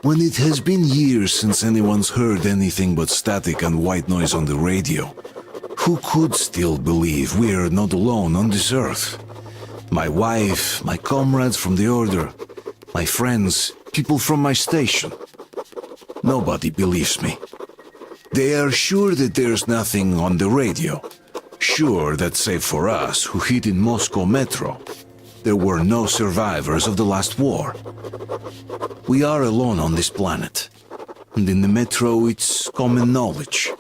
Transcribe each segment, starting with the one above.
When it has been years since anyone's heard anything but static and white noise on the radio, who could still believe we are not alone on this earth? My wife, my comrades from the Order, my friends, people from my station. Nobody believes me. They are sure that there's nothing on the radio. Sure that save for us who hid in Moscow metro, there were no survivors of the last war. We are alone on this planet, and in the metro it's common knowledge.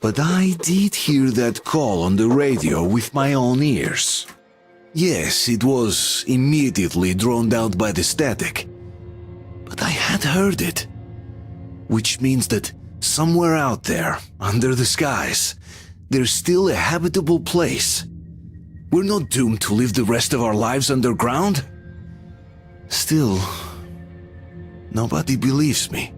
But I did hear that call on the radio with my own ears. Yes, it was immediately drowned out by the static, but I had heard it. Which means that somewhere out there, under the skies, there's still a habitable place. We're not doomed to live the rest of our lives underground. Still, nobody believes me.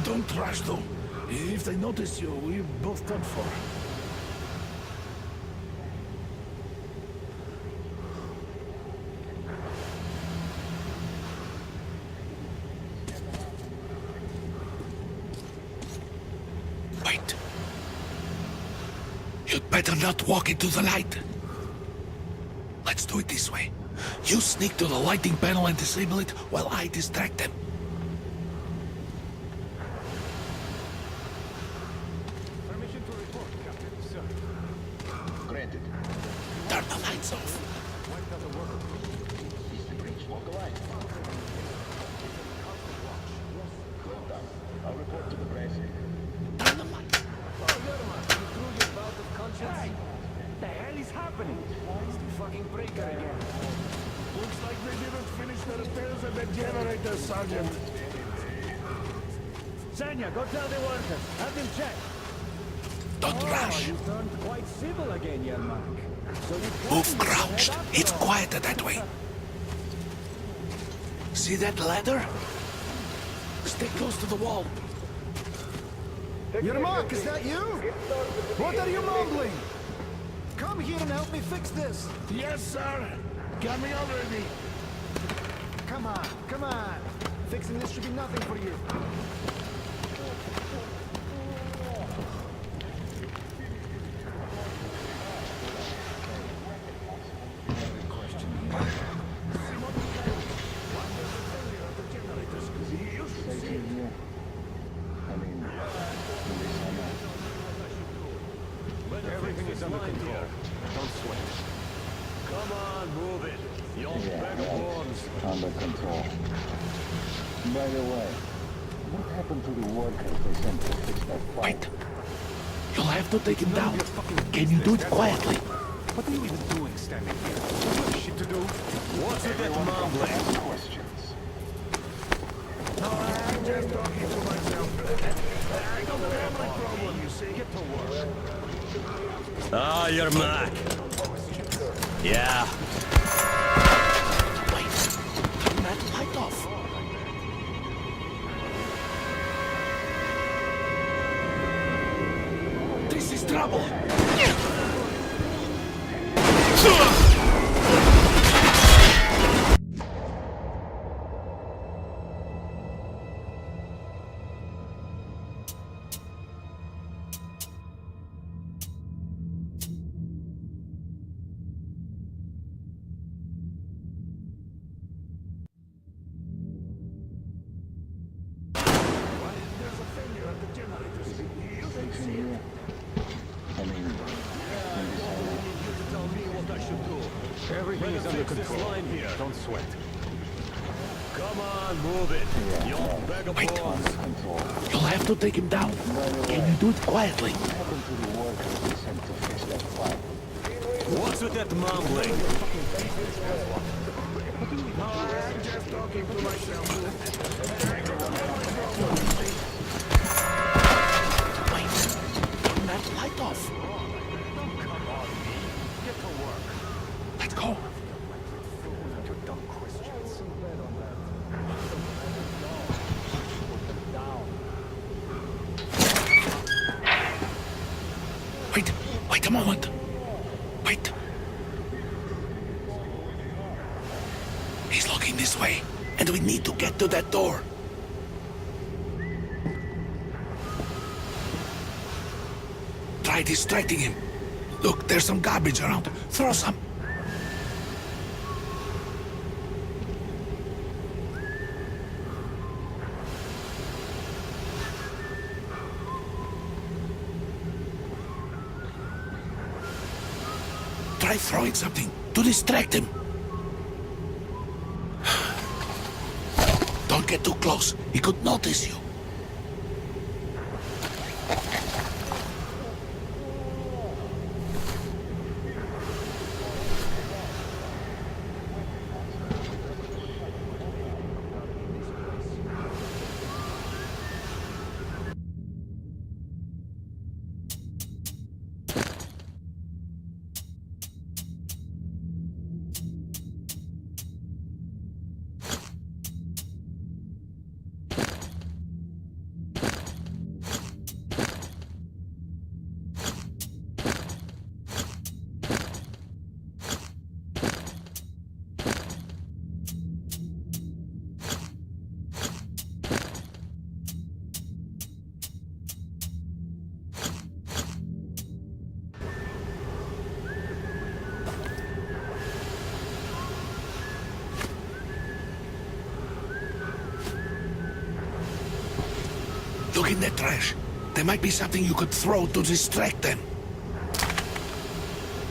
Don't rush though. If they notice you, we're both done for. Wait. You'd better not walk into the light. Let's do it this way. You sneak to the lighting panel and disable it while I distract them. Turn the lights off. I'll report to the press. Turn the lights. Hey, the hell is happening? It's the fucking breaker again. Looks like they didn't finish the repairs at the generator, Sergeant. Sanya, go tell the workers. Have them check. Don't rush. You turned quite civil again, Yermak. So you Move crouched. It's quieter that way. See that ladder? Stay close to the wall. Yermak, is that you? What are you mumbling? Come here and help me fix this. Yes, sir. Got me already. Come on, come on. Fixing this should be nothing for you. Everything is under control. Don't sweat. Come on, move it. You're vagabonds. Under control. By the way, what happened to the workers they sent to fix that fight? Wait. You'll have to take him down. Can you do it quietly? What are you even doing standing here? You have shit to do. What's with that mumbling? Questions. No, I'm just talking to myself. I don't have my problem, you see. Get to work. Ah, you're Mac. Yeah. Wait. Turn that light off. This is trouble. Everything is under control. Line here. Don't sweat. Come on, move it. You're vagabonds. You'll have to take him down. Can you do it quietly? What happened to the workers they sent to fix that fight? What's with that mumbling? No, I'm just talking to myself. Wait. Turn that light off. Come on, me. Get to work. Let's go. Your dumb questions. Wait. He's looking this way, and we need to get to that door. Try distracting him. Look, there's some garbage around. Throw some. Try throwing something to distract him. Don't get too close. He could notice you. Look in the trash. There might be something you could throw to distract them.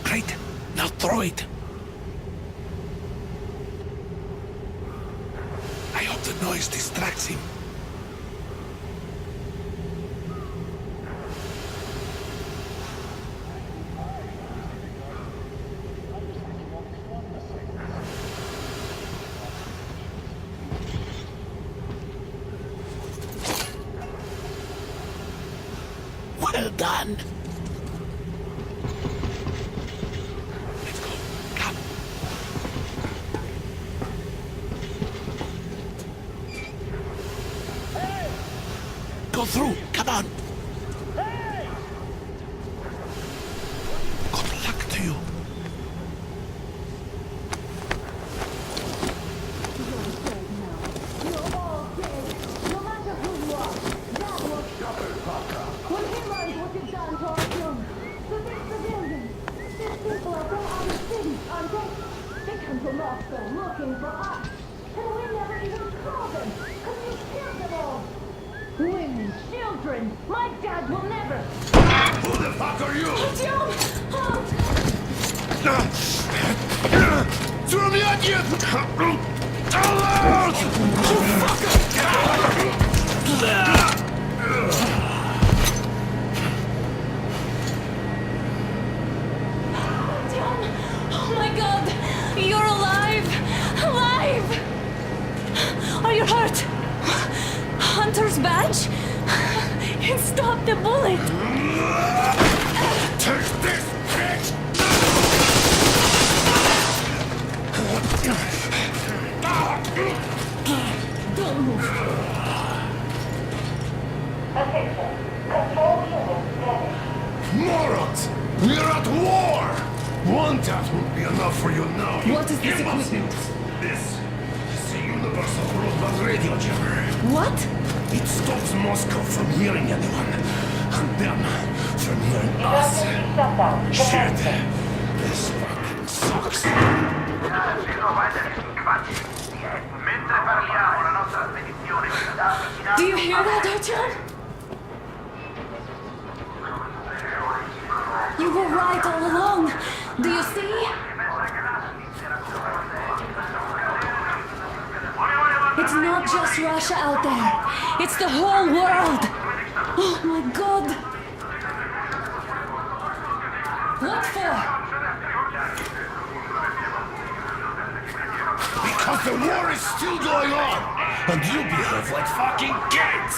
Great. Now throw it. I hope the noise distracts him. Well done. Let's go. Come. Go through. Come on. Good luck to you. Looking for us, and we never even saw them, because you killed them all. Women, children, my dad will never. Who the fuck are you? Oh my God, you're alive! Alive! Are you hurt? Hunter's badge? It stopped the bullet! Take this, bitch! Don't move. Attention. Control unit damaged. Morons! We're at war! One tap won't be enough for you now. You What is this equipment? This is a universal broadband radio jammer. What? It stops Moscow from hearing anyone, and them from hearing us. Emergency shutdown. Shit! Commencing. This fucking sucks. Do you hear that, Artyom? You were right all along. Do you see? It's not just Russia out there. It's the whole world. Oh my God. What for? Because the war is still going on, and you behave like fucking kids!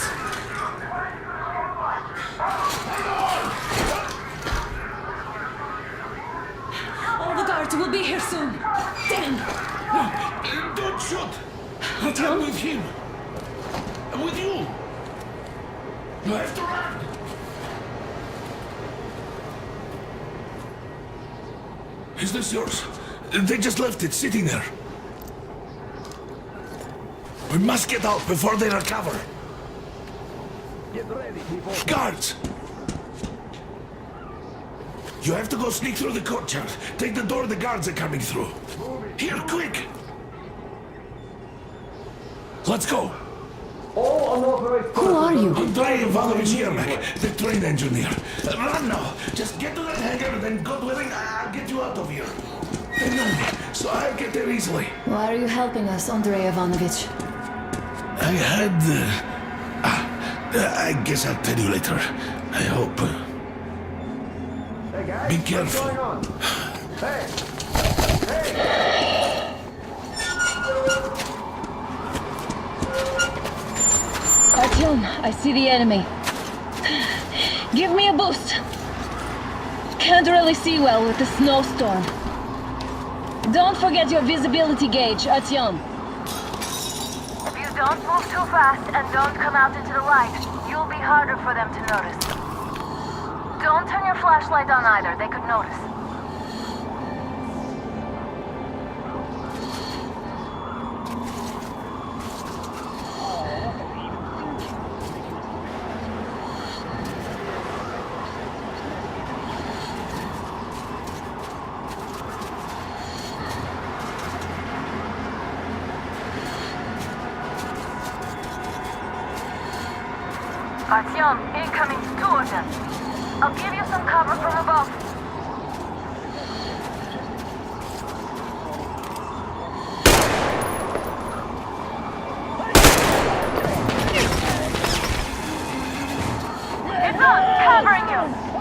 All the guards will be here soon. Damn. Don't shoot! I'm Artyom? with him. I'm with you. You have to run. Is this yours? They just left it sitting there. We must get out before they recover. Get ready, people. Guards! You have to go sneak through the courtyard. Take the door the guards are coming through. Here, quick! Let's go! All unauthorized Who are you? Andrei Ivanovich Yermak, the train engineer. Run now! Just get to that hangar, then God willing, I'll get you out of here. They know me, so I'll get there easily. Why are you helping us, Andrei Ivanovich? I had... I guess I'll tell you later. I hope. Hey guys, Be careful. what's going on? Hey! Artyom, I see the enemy. Give me a boost. Can't really see well with the snowstorm. Don't forget your visibility gauge, Artyom. If you don't move too fast and don't come out into the light, you'll be harder for them to notice. Don't turn your flashlight on either, they could notice. Artyom, incoming, two of them. I'll give you some cover from above. It's on, covering you.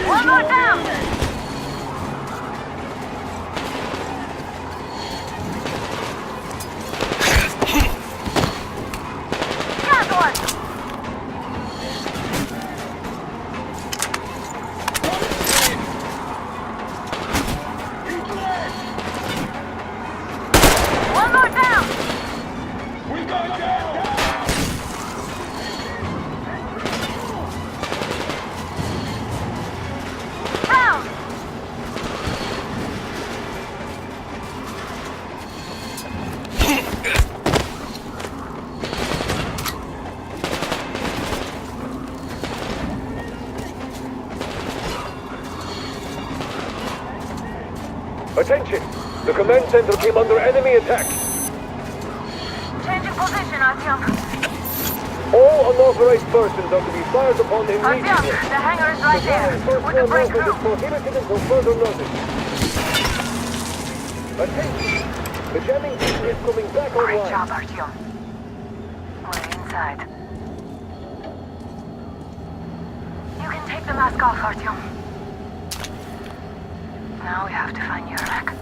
One more down! Got one! One more down! We got down! Down! Attention! The command center came under enemy attack. Changing position, Artyom. All unauthorized persons are to be fired upon Artyom, immediately. the hangar is right there. We're to break Personnel movement is through. prohibited until further notice. Attention! The jamming team is coming back Great online. job, Artyom. We're inside. You can take the mask off, Artyom. Now we have to find Yermak.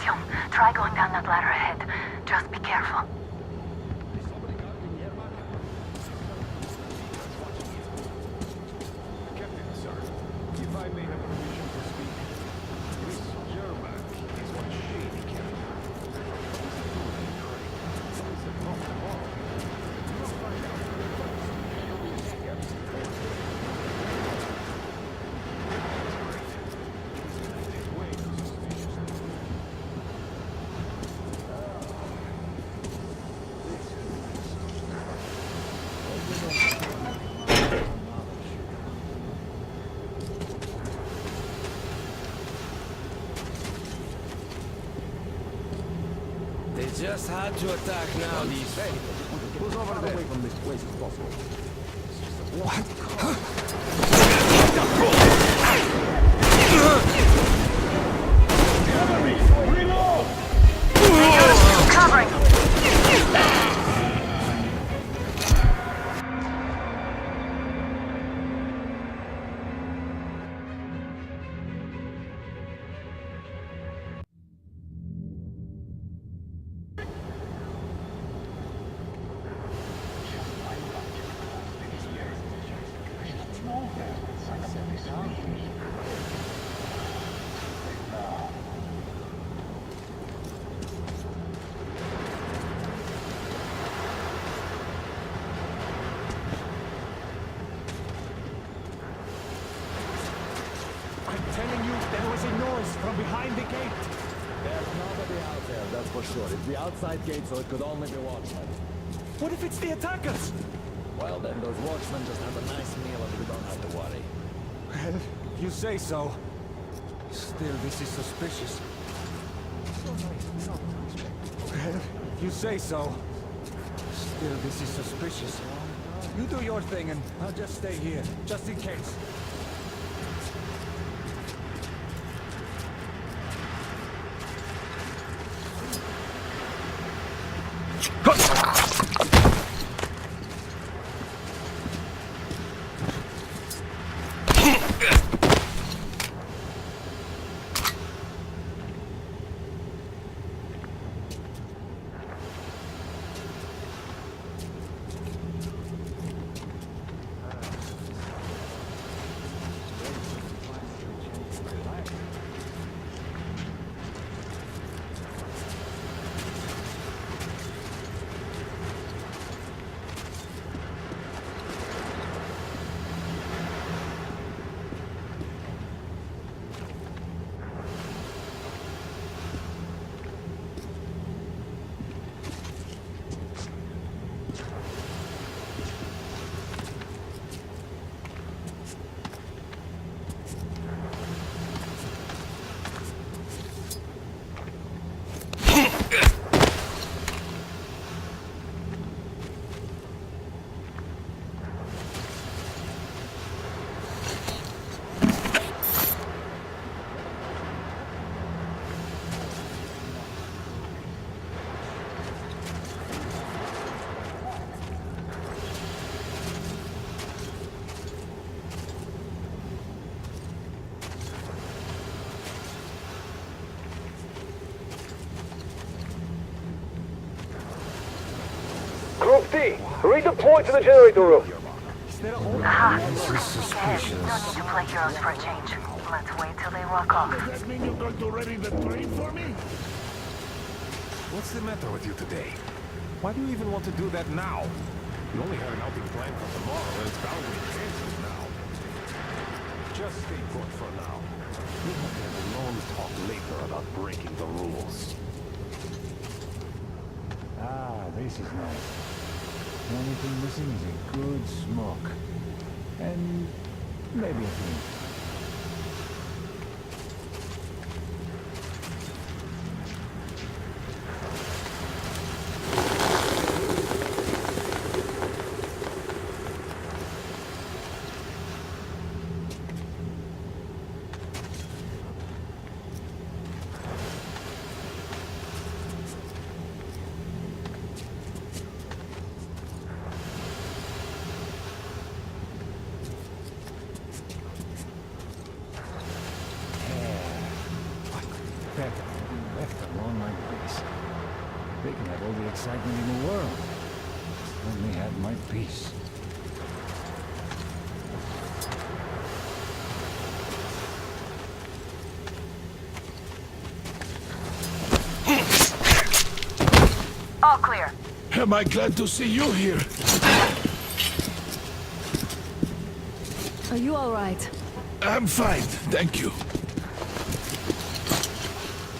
Artyom, try going down that ladder ahead. Just be careful. Captain, sir, if I may have permission to speak, this Yermak is one shady character. He's a not tomorrow. You must find out who it was. Way too suspicious. They just had to attack now, these... Who's over there? Away from this place as possible. Covering! I'm telling you, there was a noise from behind the gate. There's nobody out there, that's for sure. It's the outside gate, so it could only be watchmen. What if it's the attackers? Well, then those watchmen just have a nice meal and we don't have to worry. Well, you say so. Still, this is suspicious. Well, you say so. Still, this is suspicious. You do your thing and I'll just stay here, just in case. Group D, redeploy to the generator room. Aha. No need to play heroes for a change. Let's wait till they walk off. Does that mean you're going to ready the train for me? What's the matter with you today? Why do you even want to do that now? You only had an outing planned for tomorrow, and it's bound to be canceled now. Just stay put for now. We'll have to have a long talk later about breaking the rules. Ah, this is nice. The only thing missing is a good smoke. And maybe a drink. left alone like this. They can have all the excitement in the world. Let me have my peace. All clear. Am I glad to see you here? Are you all right? I'm fine, thank you.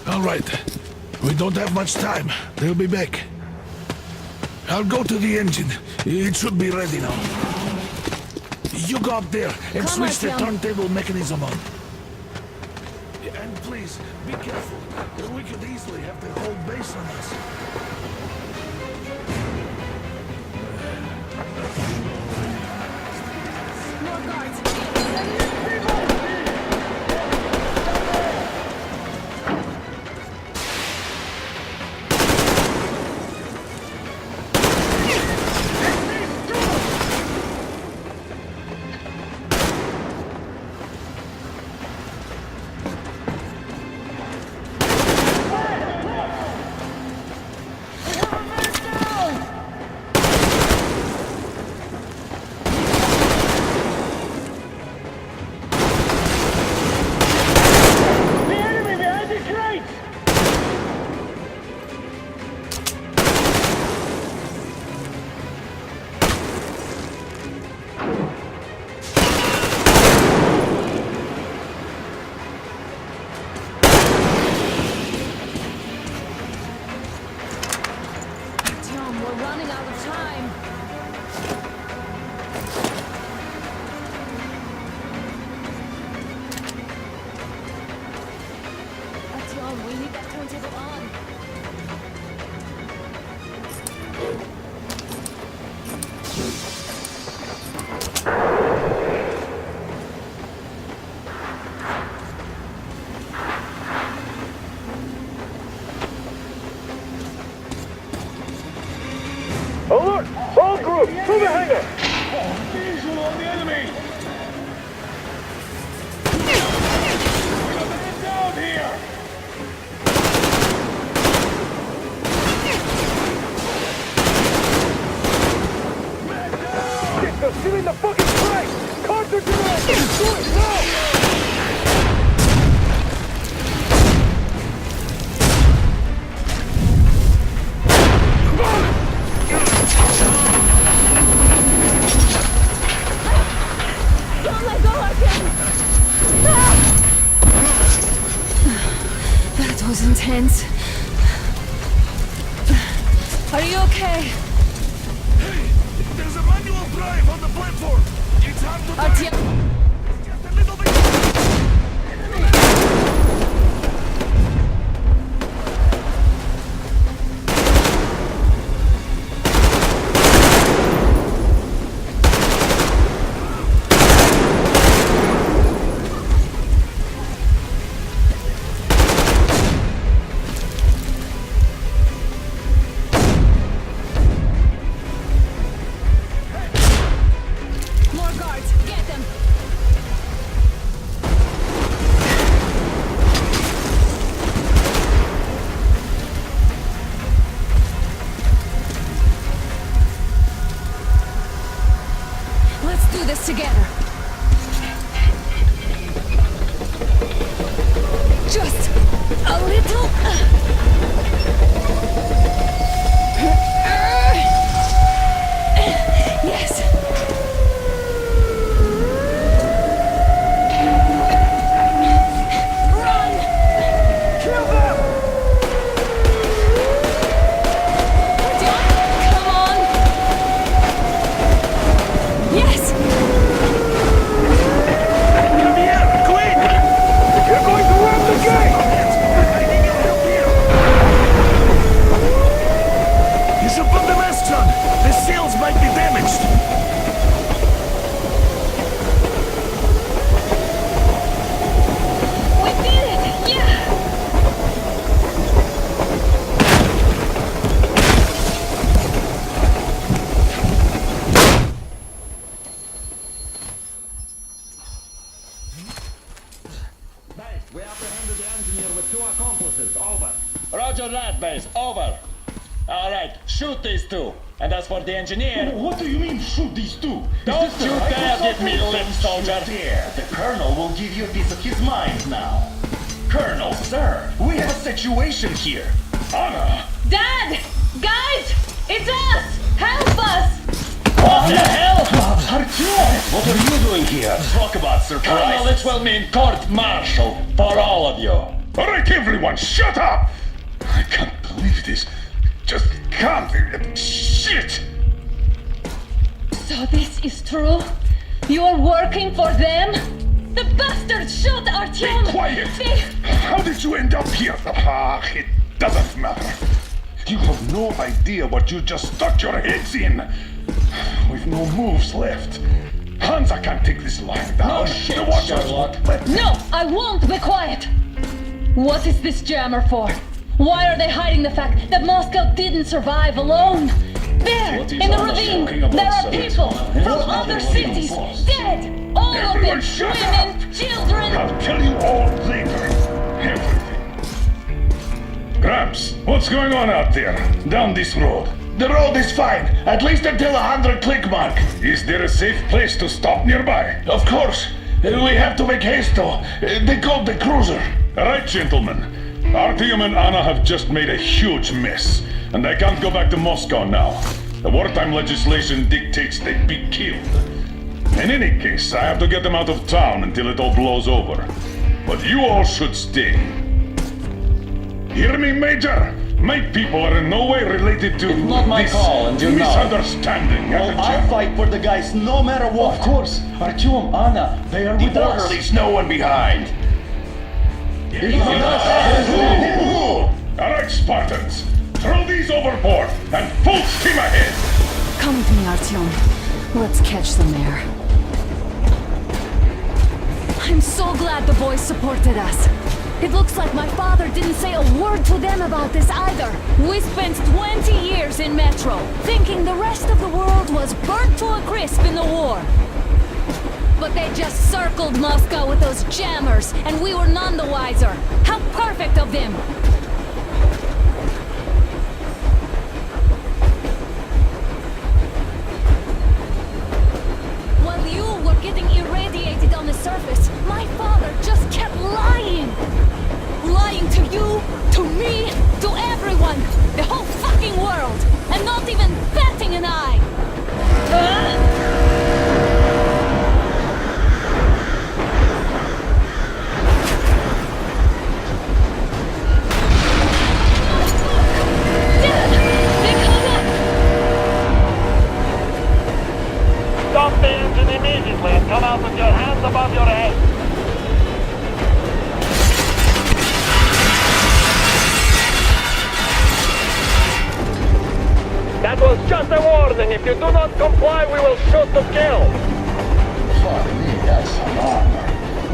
All right. We don't have much time. They'll be back. I'll go to the engine. It should be ready now. You go up there and Come, switch the Artyom. turntable mechanism on. And please, be careful. We could easily have the whole base on us. More guards! Alert! All group, to the hangar! Visual on the enemy! We got man down here! Shit, they're stealing the fucking train! Cartridge around! Do it now! Don't let go, Artyom! Ah! That was intense. Are you okay? Hey, there's a manual drive on the platform. It's hard to drive. Artyom! Just a little bit. More guards! Get them! Let's do this together. Just a little. Yes. Run! Kill them! Come on! Yes! Come here, quick! You're going to ram the gate! I need your help here. two accomplices. Over. Roger that, base. Over. All right, shoot these two. And as for the engineer... What do you mean, shoot these two? Don't you dare give me lip, soldier! Dare. The Colonel will give you a piece of his mind now. Colonel, sir, we have a situation here. Anna! Dad! Guys! It's us! Help us! What the hell? Artyom! What are you doing here? Talk about surprise. Colonel, it will mean court-martial for all of you. All right, everyone, shut up! I can't believe this. Just can't. Shit! So this is true? You're working for them? The bastards shot Artyom! Be quiet! They... How did you end up here? It doesn't matter. You have no idea what you just stuck your heads in. We've no moves left. Hansa can't take this lying down. No shit, The watchers Sherlock. won't let me. No, I won't be quiet! What is this jammer for? Why are they hiding the fact that Moscow didn't survive alone? There, What is in the Anna ravine, talking about, there are sir? people from What other are they cities, for? dead! All of Everyone them, shut women, children! I'll tell you all later. Everything. Gramps, what's going on out there? Down this road? The road is fine, at least until 100 click mark. Is there a safe place to stop nearby? Of course. We have to make haste though. They called the cruiser. All right, gentlemen. Artyom and Anna have just made a huge mess, and they can't go back to Moscow now. The wartime legislation dictates they be killed. In any case, I have to get them out of town until it all blows over. But you all should stay. Hear me, Major? My people are in no way related to It's not my this call, and you know. misunderstanding. Well, I'll fight for the guys no matter what. Of course, Artyom, Anna, they are The with us. order leaves no one behind. All right, Spartans. Throw these overboard and full steam ahead. Come with me, Artyom. Let's catch them there. I'm so glad the boys supported us. It looks like my father didn't say a word to them about this either. We spent 20 years in Metro, thinking the rest of the world was burnt to a crisp in the war. But they just circled Moscow with those jammers, and we were none the wiser. How perfect of them! While you were getting irradiated on the surface, my father just kept lying! Lying to you, to me, to everyone! The whole fucking world! And not even batting an eye! Stop the engine immediately and come out with your hands above your head. That was just a warning. If you do not comply, we will shoot to kill. Fuck me, that's some armor.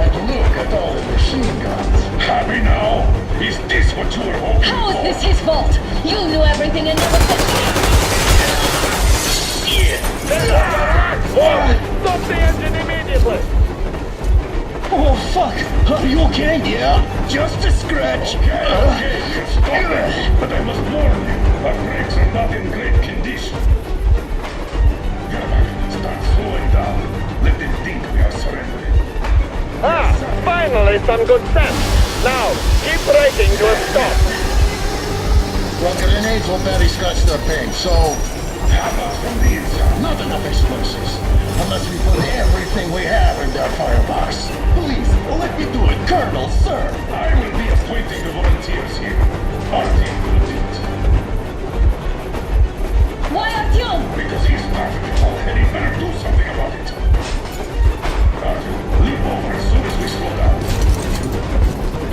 And look at all the machine guns. Happy now? Is this what you were hoping How for? is this his fault? You knew everything and never said Stop the engine immediately. Oh, fuck! Are you okay? Yeah, just a scratch. Okay, stop it. But I must warn you, our brakes are not in great condition. Start slowing down. Let them think we are surrendering. Ah, finally some good sense. Now, keep braking to a stop. Well, grenades will barely scratch their paint, so... How about from the inside? Not enough explosives. Unless we put everything we have in their firebox. Please, let me do it, Colonel, sir. I will be appointing the volunteers here. Our team will do it. Why Artyom? Because he started it already. Better do something about it. Artyom, leap over as soon as we slow down.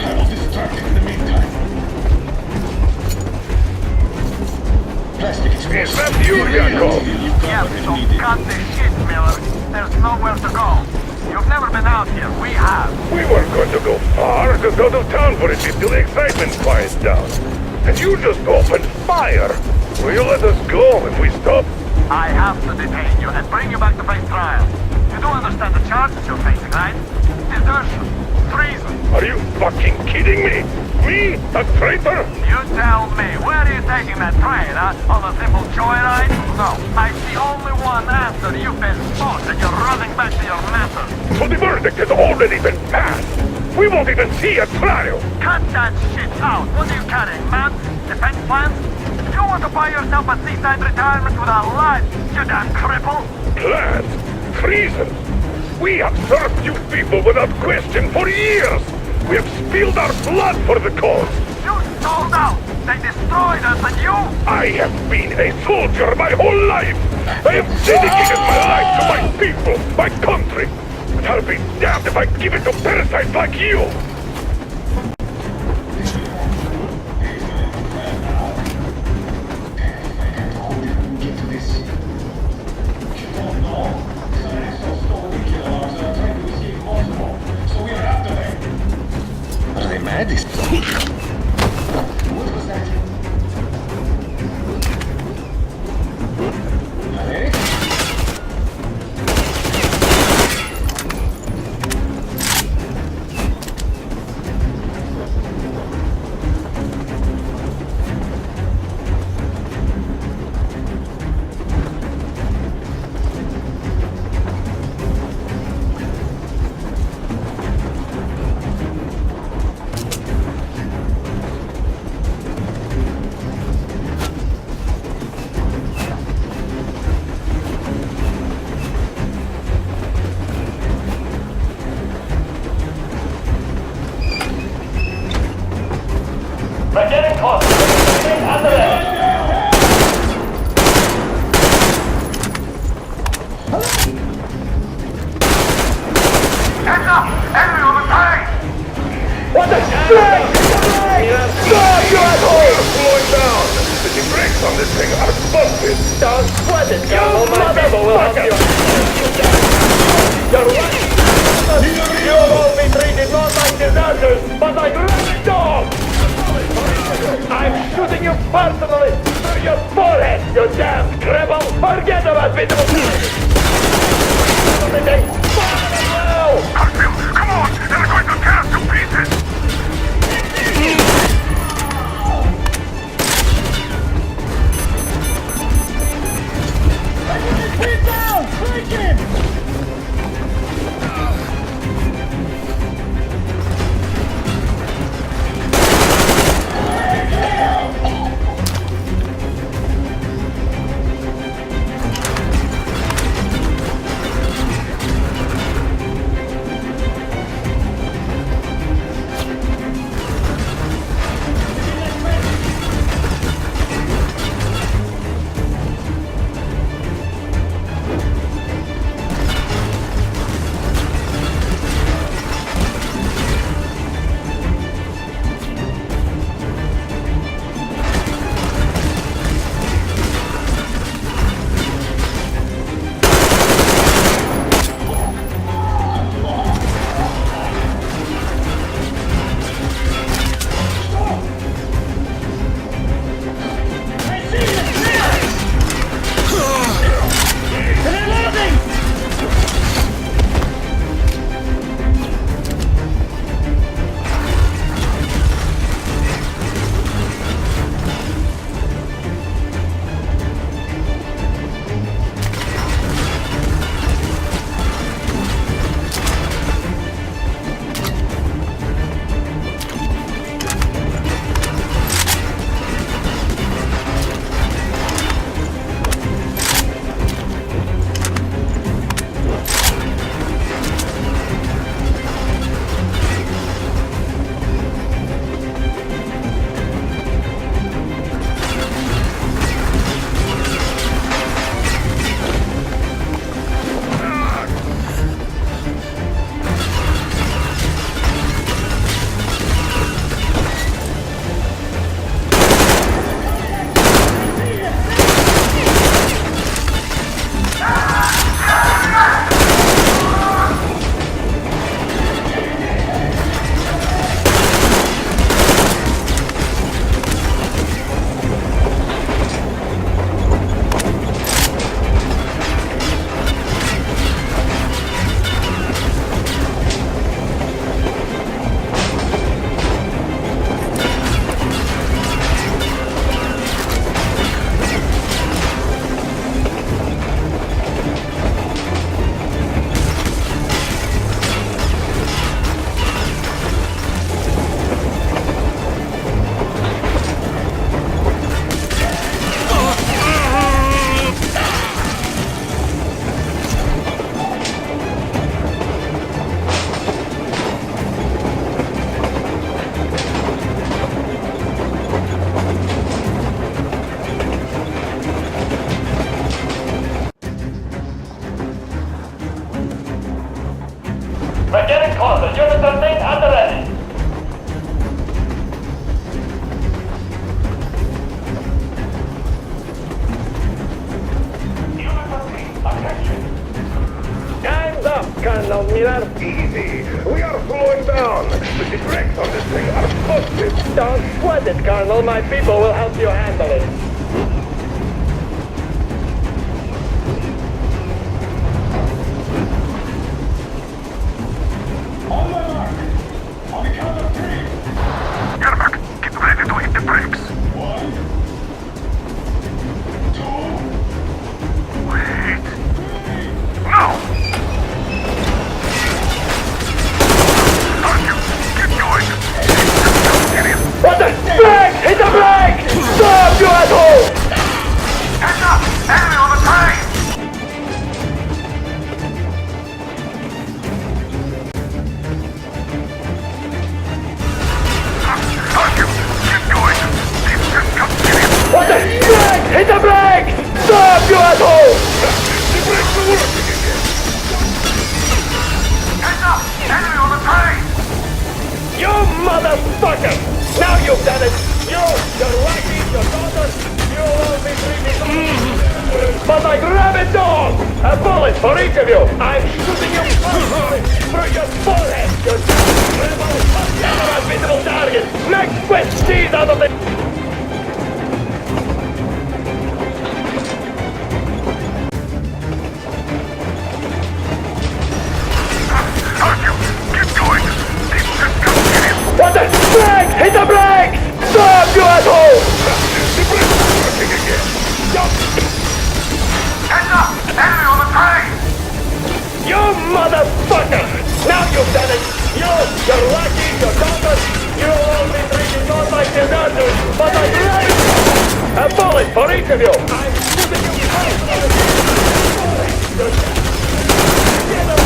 I will distract him in the meantime. Plastic explosives. Is that you, Yakov? Yes, so cut the shit, Miller. There's nowhere to go. You've never been out here. We have. We weren't going to go far, just out of town for a bit till the excitement quiets down. And you just opened fire. Will you let us go if we stop? I have to detain you and bring you back to face trial. You do understand the charges you're facing, right? Desertion, treason. Are you fucking kidding me? Me? A traitor? You tell me, where are you taking that train, huh? On a simple joyride? No, I see only one answer. You've been spot and you're running back to your method. So the verdict has already been passed. We won't even see a trial. Cut that shit out. What are you carrying, man? Defense plans? You want to buy yourself a seaside retirement without life, you damn cripple? Plans? Treason? We have served you people without question for years. We have spilled our blood for the cause. You sold out. They destroyed us and you... I have been a soldier my whole life. I have dedicated my life to my people, my country. But I'll be damned if I give it to parasites like you. Are they mad? What was that? Eric? We're getting close. Stay under it. Heads up! Enemy on the train! What the shit? No, you asshole! Slowing down. The brakes on this thing are busted. Don't sweat it, Colonel. My people will help you. You're right. You will be treated not like deserters, but like red dogs! I'm shooting you personally through your forehead, you damn cripple! Forget about me! Come on! They're going to tear us to pieces! Keep down! Break him! Don't sweat it, Colonel. My people will help you handle it. On my mark. On the count of 3. Yermak, get ready to hit the brakes. 1, 2, Wait. Now! Artyom, keep going. What the? Brake! Hit the brake! Stop, you asshole! Heads up! Enemy on the train! Artyom, keep going. Keep just continue. What the? Brake! Hit the brake! Stop, you asshole! The brakes are working again. Heads up! Enemy on the train! You motherfucker! Now you've done it! You, your wife, your daughter, you'll all be treated but like rabid dogs! A bullet for each of you! I'm shooting you personally through your forehead! You rebel, unvisible target! Make quick cheese out of the... Artyom, keep going. Keep just continue. What the? Brake! Hit the brakes! Stop, you asshole! The brakes are working again. Heads up! Enemy on the train! You motherfucker! Now you've done it! You, your lucky, your daughter, you'll all be treated not like deserters, but like raiders! A bullet for each of you! I'm shooting you personally! Get up,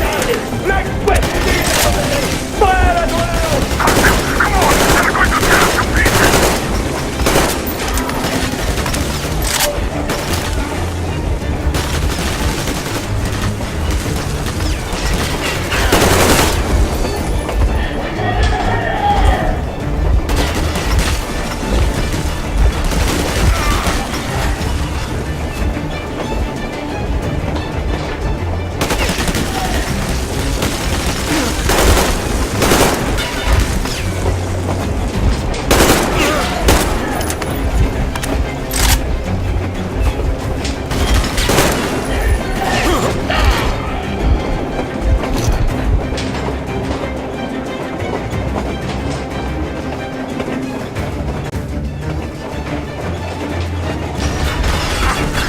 target! Next quick! Fire as well! Come on! They're going to tear us to pieces!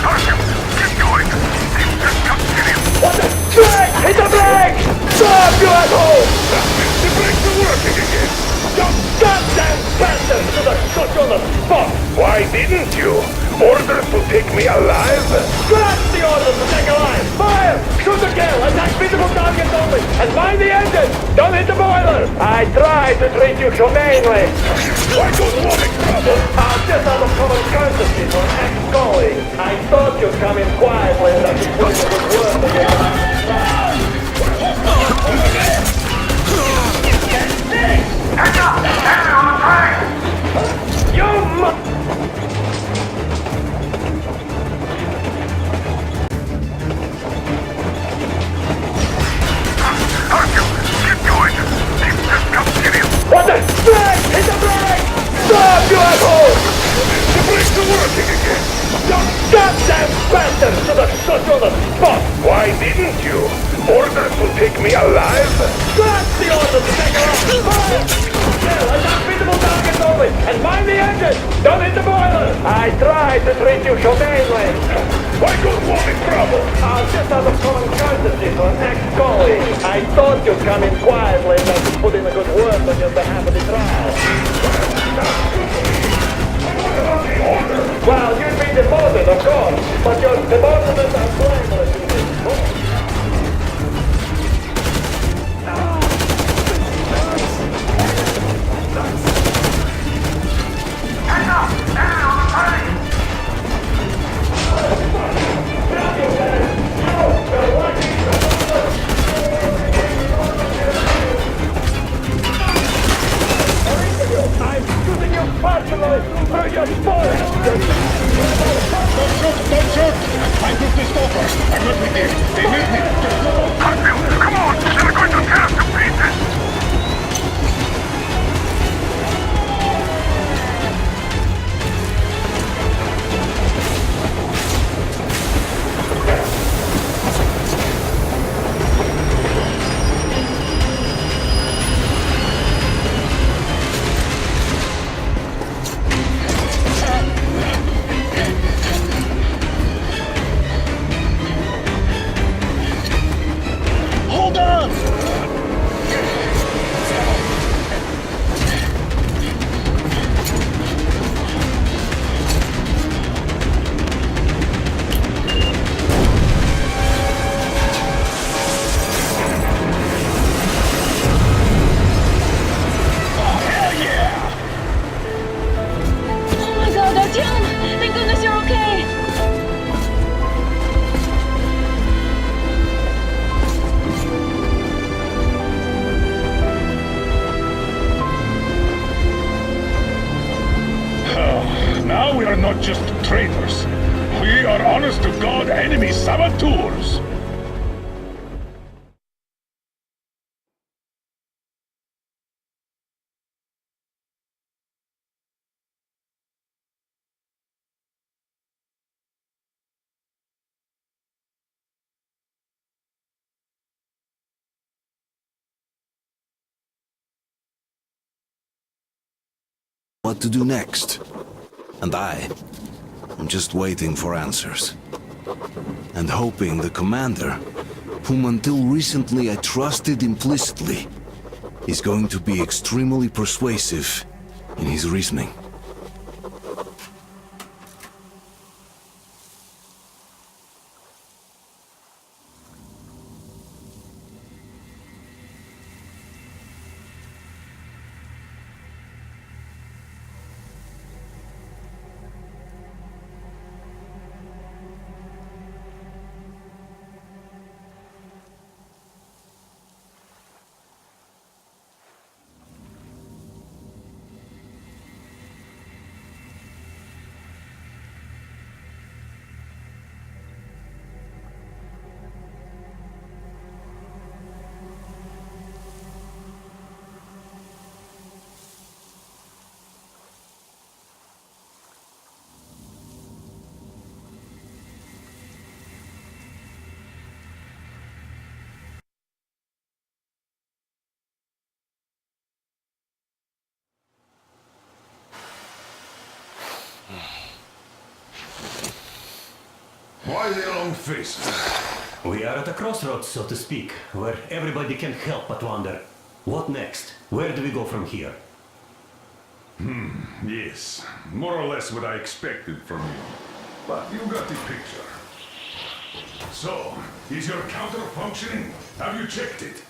Artyom, keep going. Keep just continue. What the? Brake! Hit the brake! Stop, you asshole! The brakes are working again. You goddamn bastard! Should have shot you on the spot! Why didn't you? Orders to take me alive? Scratch the orders to take a line! Fire! Shoot to kill! Attack visible targets only! And mind the engine! Don't hit the boiler! I tried to treat you humanely! I don't want any trouble. Just out of common courtesy for an ex-colleague. I thought you'd come in quietly and I could put in a good word again. Heads up! Enemy on the train! You mu- Artyom, keep going. Keep just continue. What the? Brake! Hit the brake! Stop, you asshole! The brakes are working again. You goddamn bastard! Should have shot you on the spot! Why didn't you? Orders to take me alive? Scratch the orders to take a line! Fire! Kill! Attack visible targets only! And mind the engine! Don't hit the boiler! I tried to treat you humanely! I don't want any trouble. Just out of common courtesy for an ex-colleague. I thought you'd come in quietly and I could put in a good word on your behalf of the trial. Well, you'd be demoted, of course, but your demotions are blameless in this. Heads up! Enemy on the train! I'm shooting you personally through your forehead! are not just traitors. We are honest-to-God enemy saboteurs. What to do next? And I'm just waiting for answers. And hoping the commander, whom until recently I trusted implicitly, is going to be extremely persuasive in his reasoning. Why the long faces? We are at a crossroads, so to speak, where everybody can't help but wonder, what next? Where do we go from here? Yes, more or less what I expected from you. But you got the picture. So, is your counter functioning? Have you checked it?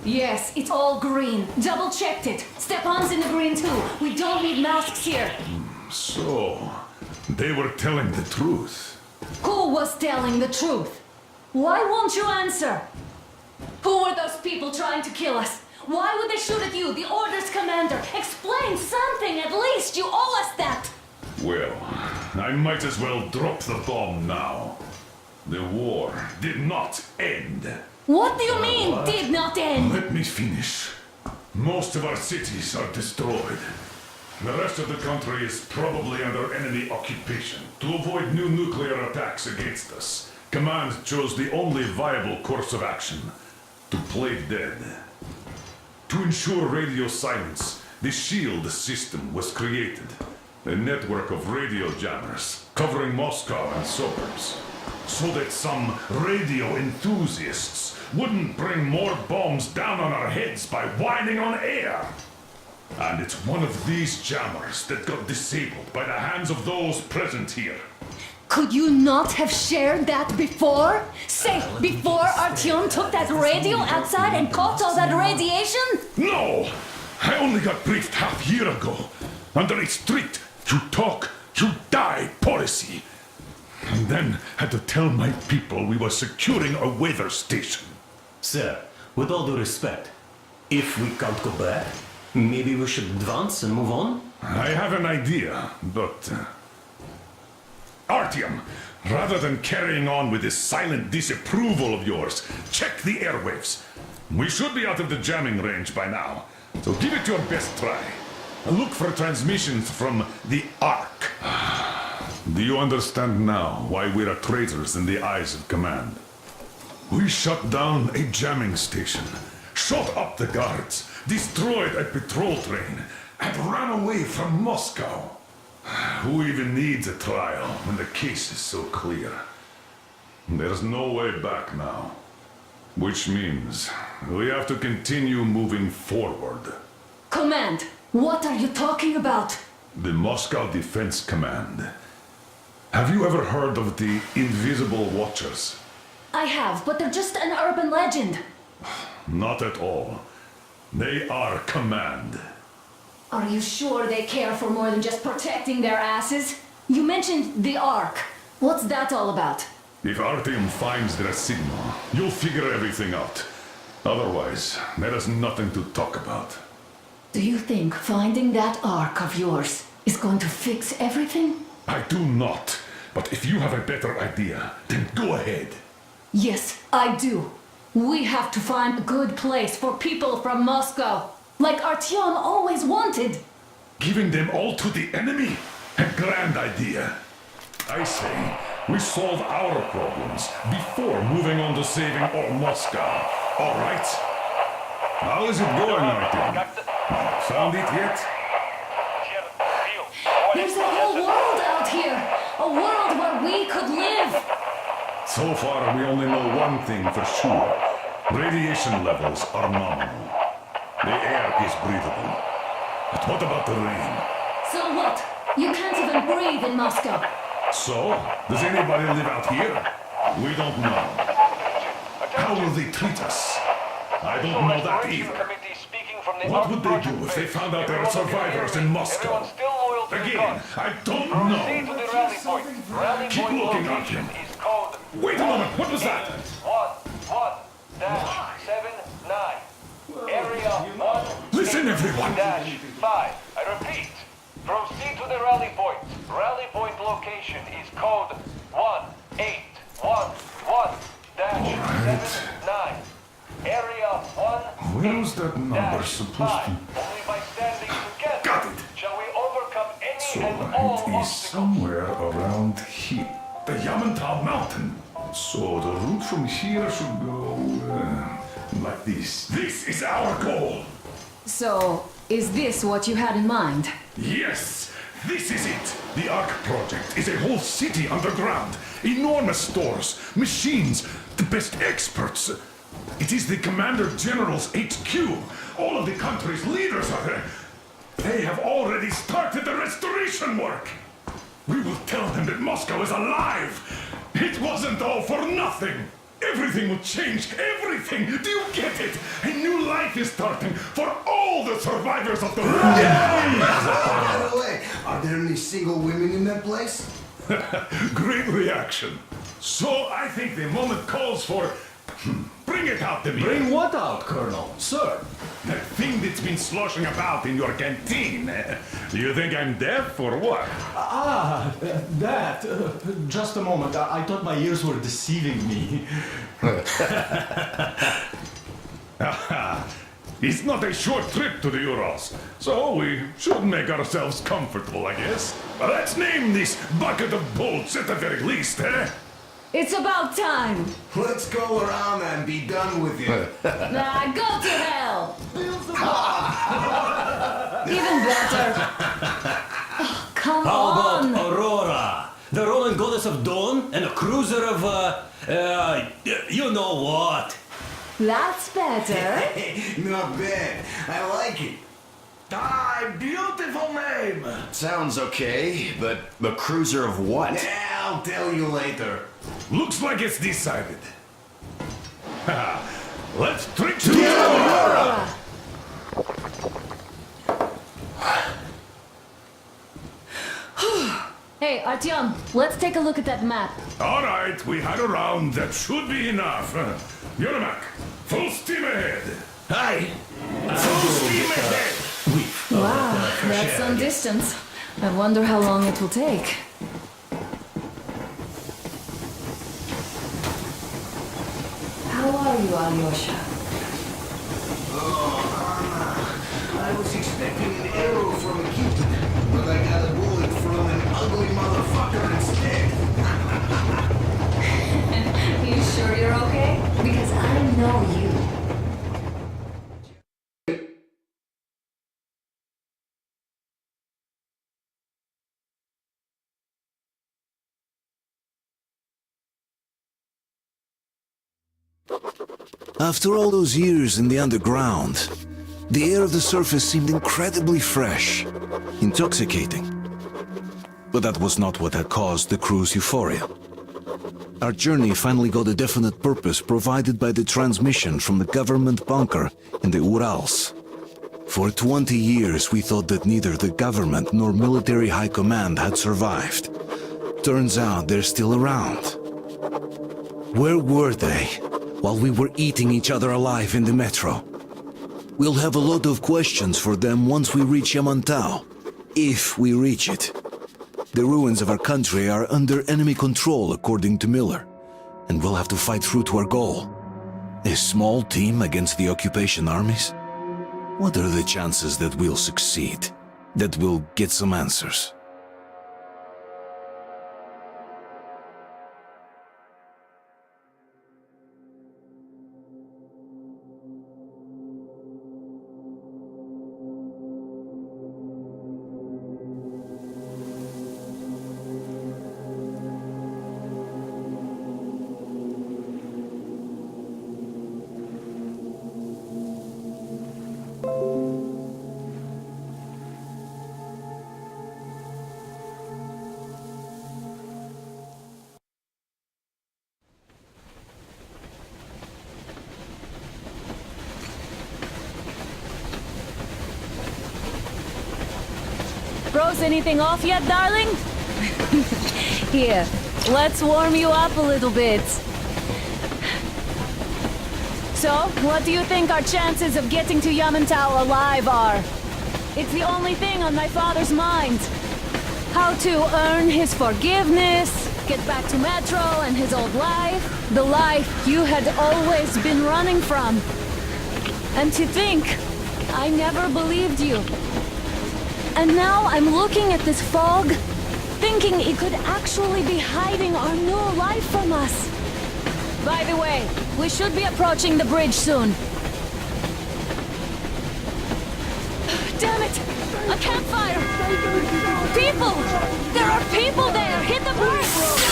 Yes, it's all green. Double checked it. Stepan's in the green too. We don't need masks here. So, they were telling the truth. Who was telling the truth? Why won't you answer? Who were those people trying to kill us? Why would they shoot at you, the Order's commander? Explain something, at least! You owe us that! Well, I might as well drop the bomb now. The war did not end. What do you mean, did not end? Let me finish. Most of our cities are destroyed. The rest of the country is probably under enemy occupation. To avoid new nuclear attacks against us, Command chose the only viable course of action: to play dead. To ensure radio silence, the SHIELD system was created. A network of radio jammers covering Moscow and suburbs. So that some radio enthusiasts wouldn't bring more bombs down on our heads by whining on air. And it's one of these jammers that got disabled by the hands of those present here. Could you not have shared that before? Say, before Artyom took that radio outside and caught all that radiation? No! I only got briefed half year ago, under a strict you talk, you die policy. And then had to tell my people we were securing a weather station. Sir, with all due respect, if we can't go back, maybe we should advance and move on? I have an idea, but... Artyom, rather than carrying on with this silent disapproval of yours, check the airwaves. We should be out of the jamming range by now, so give it your best try. Look for transmissions from the Ark. Do you understand now why we are traitors in the eyes of Command? We shut down a jamming station, shot up the guards, destroyed a patrol train, and ran away from Moscow. Who even needs a trial when the case is so clear? There's no way back now. Which means we have to continue moving forward. Command, what are you talking about? The Moscow Defense Command. Have you ever heard of the Invisible Watchers? I have, but they're just an urban legend. Not at all. They are Command. Are you sure they care for more than just protecting their asses? You mentioned the Ark. What's that all about? If Artyom finds their signal, you'll figure everything out. Otherwise, there is nothing to talk about. Do you think finding that Ark of yours is going to fix everything? I do not. But if you have a better idea, then go ahead. Yes, I do. We have to find a good place for people from Moscow, like Artyom always wanted. Giving them all to the enemy? A grand idea. I say, we solve our problems before moving on to saving all Moscow. All right? How is it going, Artyom? Found it yet? There's a whole world out here. A world where we could live. So far, we only know one thing for sure. Radiation levels are nominal. The air is breathable. But what about the rain? So what? You can't even breathe in Moscow. So, does anybody live out here? We don't know. How will they treat us? I don't know that either. What would they do if they found out there are survivors in Moscow? Again, I don't know. Keep looking, Artyom. Wait a moment, what was that? 1-1-79. Area 1. Listen, everyone. -5. I repeat. Proceed to the rally point. Rally point location is code 1811-79. Area 1. Where was that number supposed to... Only by standing together Got it. shall we overcome any So and all it is somewhere around here. The Yamantau Mountain. So the route from here should go... like this. This is our goal. So, is this what you had in mind? Yes, this is it. The Ark Project is a whole city underground. Enormous stores, machines, the best experts. It is the Commander General's HQ. All of the country's leaders are there. They have already started the restoration work. We will tell them that Moscow is alive. It wasn't all for nothing. Everything will change. Everything. Do you get it? A new life is starting for all the survivors of the war. By the way, are there any single women in that place? Great reaction. So I think the moment calls for... Bring it out to me. Bring what out, Colonel? Sir? That thing that's been sloshing about in your canteen. Do you think I'm deaf or what? That. Just a moment. I thought my ears were deceiving me. It's not a short trip to the Urals, so we should make ourselves comfortable, I guess. Let's name this bucket of bolts at the very least, eh? It's about time. Let's go around and be done with it. Nah, go to hell. Even better. Oh, come How on. about Aurora? The Roman goddess of dawn and a cruiser of, you know what? That's better. Not bad. I like it. Beautiful name. Sounds okay, but the cruiser of what? Yeah, I'll tell you later. Looks like it's decided. Let's drink to Aurora! Hey, Artyom, let's take a look at that map. All right, we had a round. That should be enough. Yermak, full steam ahead. Hi. Full steam ahead. Wow, that's some distance. I wonder how long it will take. How are you, Alyosha? I was expecting an arrow from a Cupid, but I got a bullet from an ugly motherfucker instead. You sure you're okay? Because I know you. After all those years in the underground, the air of the surface seemed incredibly fresh, intoxicating. But that was not what had caused the crew's euphoria. Our journey finally got a definite purpose provided by the transmission from the government bunker in the Urals. For 20 years we thought that neither the government nor military high command had survived. Turns out they're still around. Where were they while we were eating each other alive in the metro? We'll have a lot of questions for them once we reach Yamantau, if we reach it. The ruins of our country are under enemy control, according to Miller, and we'll have to fight through to our goal. A small team against the occupation armies? What are the chances that we'll succeed? That we'll get some answers? Froze anything off yet, darling? Here, let's warm you up a little bit. So, what do you think our chances of getting to Yamantau alive are? It's the only thing on my father's mind. How to earn his forgiveness, get back to Metro and his old life. The life you had always been running from. And to think, I never believed you. And now I'm looking at this fog, thinking it could actually be hiding our new life from us. By the way, we should be approaching the bridge soon. Damn it! A campfire! People! There are people there! Hit the brakes!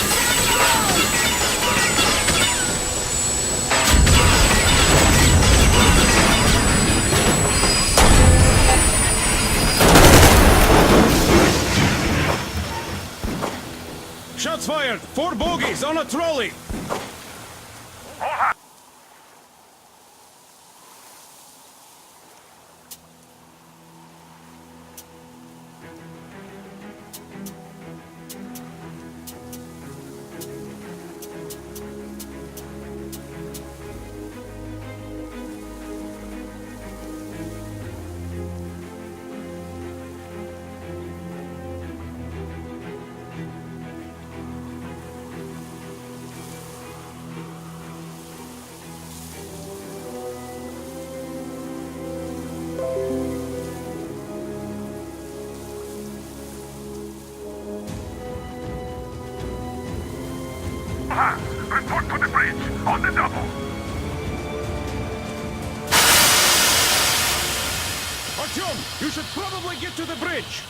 Shots fired! 4 bogies on a trolley! Report to the bridge, on the double. Artyom, you should probably get to the bridge.